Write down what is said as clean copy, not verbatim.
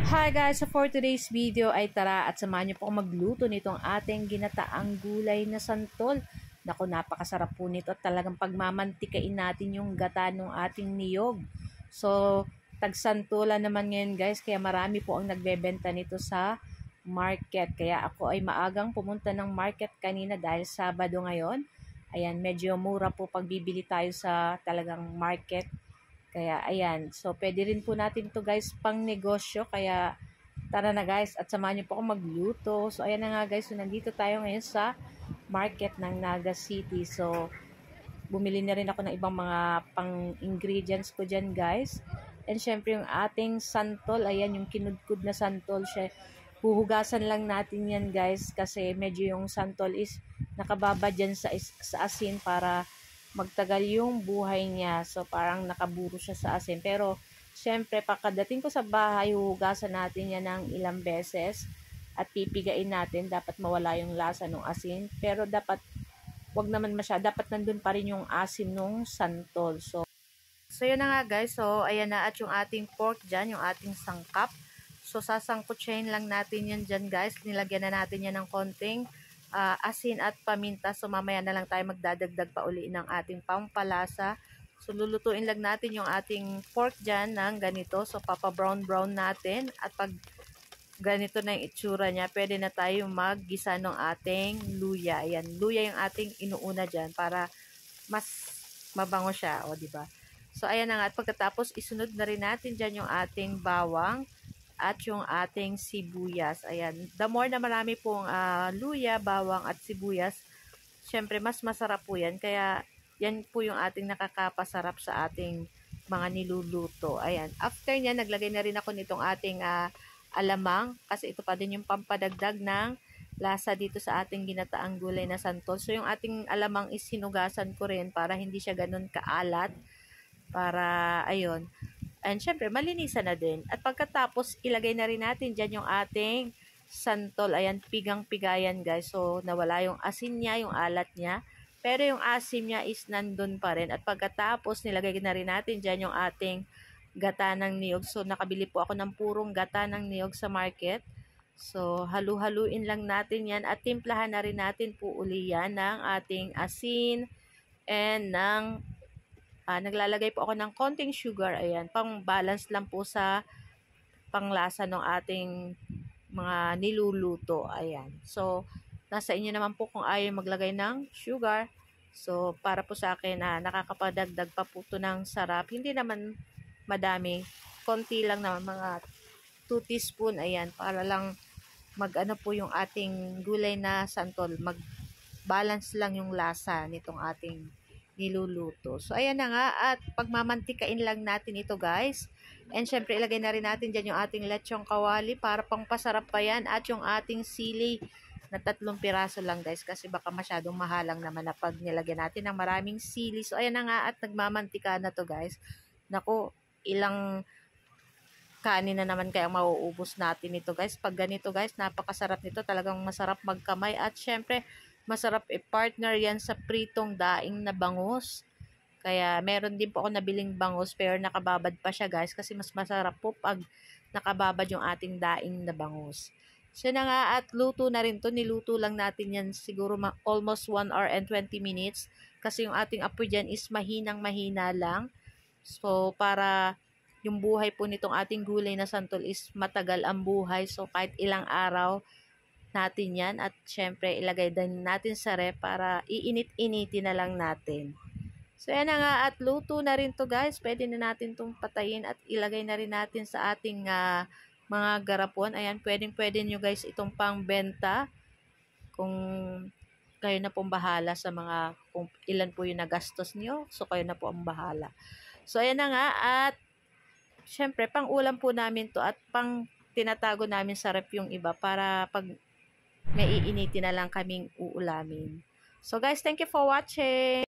Hi guys! So for today's video ay tara at samahan niyo po akong magluto nitong ating ginataang gulay na santol. Naku, napakasarap po nito at talagang pagmamantikain natin yung gata ng ating niyog. So, tagsantulan naman ngayon guys, kaya marami po ang nagbebenta nito sa market. Kaya ako ay maagang pumunta ng market kanina dahil Sabado ngayon. Ayan, medyo mura po pagbibili tayo sa talagang market. Kaya ayan, so pwede rin po natin to guys pang negosyo, kaya tara na guys at samahan niyo po ako magluto. So ayan na nga guys, so nandito tayo ngayon sa market ng Naga City. So bumili na rin ako ng ibang mga pang ingredients ko dyan guys. And syempre yung ating santol, ayan yung kinudkud na santol siya. Huhugasan lang natin yan guys kasi medyo yung santol is nakababa dyan sa asin para magtagal yung buhay niya. So, parang nakaburo siya sa asin. Pero, syempre, pagkadating ko sa bahay, huhugasan natin yan ng ilang beses at pipigain natin. Dapat mawala yung lasa ng asin. Pero, dapat, wag naman masyado. Dapat nandun pa rin yung asin ng santol. So, yun na nga guys. So, ayan na at yung ating pork dyan, yung ating sangkap. So, sasangkutsahin lang natin yan dyan guys. Nilagyan na natin yan ng konting asin at paminta. So mamaya na lang tayo magdadagdag pa uli ng ating pampalasa. So lulutuin lang natin yung ating pork dyan ng ganito. So papa-brown natin at pag ganito na yung itsura niya, pwede na tayo maggisa ng ating luya. Ayan, luya yung ating inuuna dyan para mas mabango siya, o diba? So ayan na nga, at pagkatapos isunod na rin natin dyan yung ating bawang at yung ating sibuyas. Ayan. The more na marami pong luya, bawang at sibuyas, syempre mas masarap po yan. Kaya yan po yung ating nakakapasarap sa ating mga niluluto. Ayan. After niya, naglagay na rin ako nitong ating alamang kasi ito pa din yung pampadagdag ng lasa dito sa ating ginataang gulay na santol. So yung ating alamang is hinugasan ko rin para hindi siya ganun kaalat. Para, ayun. And syempre, malinisan na din. At pagkatapos, ilagay na rin natin dyan yung ating santol. Ayan, pigang-pigayan guys. So, nawala yung asin niya, yung alat niya. Pero yung asim niya is nandun pa rin. At pagkatapos, nilagay na rin natin dyan yung ating gata ng niyog. So, nakabili po ako ng purong gata ng niyog sa market. So, halu-haluin lang natin yan. At timplahan na rin natin po uli yan ng ating asin and ng naglalagay po ako ng konting sugar, ayan, pang balance lang po sa panglasa ng ating mga niluluto, ayan. So, nasa inyo naman po kung ayaw maglagay ng sugar. So, para po sa akin, nakakapadagdag pa po ito ng sarap. Hindi naman madami, konti lang naman, mga 2 teaspoon, ayan, para lang mag-ano po yung ating gulay na santol, mag-balance lang yung lasa nitong ating niluluto. So, ayan na nga at pagmamantikain lang natin ito guys. And syempre, ilagay na rin natin dyan yung ating lechong kawali para pang pasarap pa yan at yung ating sili na 3 piraso lang guys kasi baka masyadong mahalang naman na pag nilagyan natin ng maraming sili. So, ayan na nga at nagmamantika na to guys. Naku, ilang kanin na naman kaya mauubos natin ito guys. Pag ganito guys, napakasarap nito. Talagang masarap magkamay at syempre, masarap partner yan sa pritong daing na bangus. Kaya meron din po ako nabiling bangus pero nakababad pa siya guys kasi mas masarap po pag nakababad yung ating daing na bangus. So na nga at luto na rin to. Niluto lang natin yan siguro almost 1 hour and 20 minutes kasi yung ating apoy dyan is mahinang-mahina lang. So para yung buhay po nitong ating gulay na santol is matagal ang buhay. So kahit ilang araw natin yan at syempre ilagay din natin sa ref para iinit-initin na lang natin. So yan na nga at luto na rin to guys. Pwede na natin itong patayin at ilagay na rin natin sa ating mga garapon. Ayan, pwede nyo guys itong pangbenta kung kayo na pong bahala sa mga kung ilan po yung nagastos nyo. So kayo na po ang bahala. So ayan na nga at syempre pang ulam po namin to at pang tinatago namin sa ref yung iba para pag may iinitin na lang kaming uulamin. So guys, thank you for watching.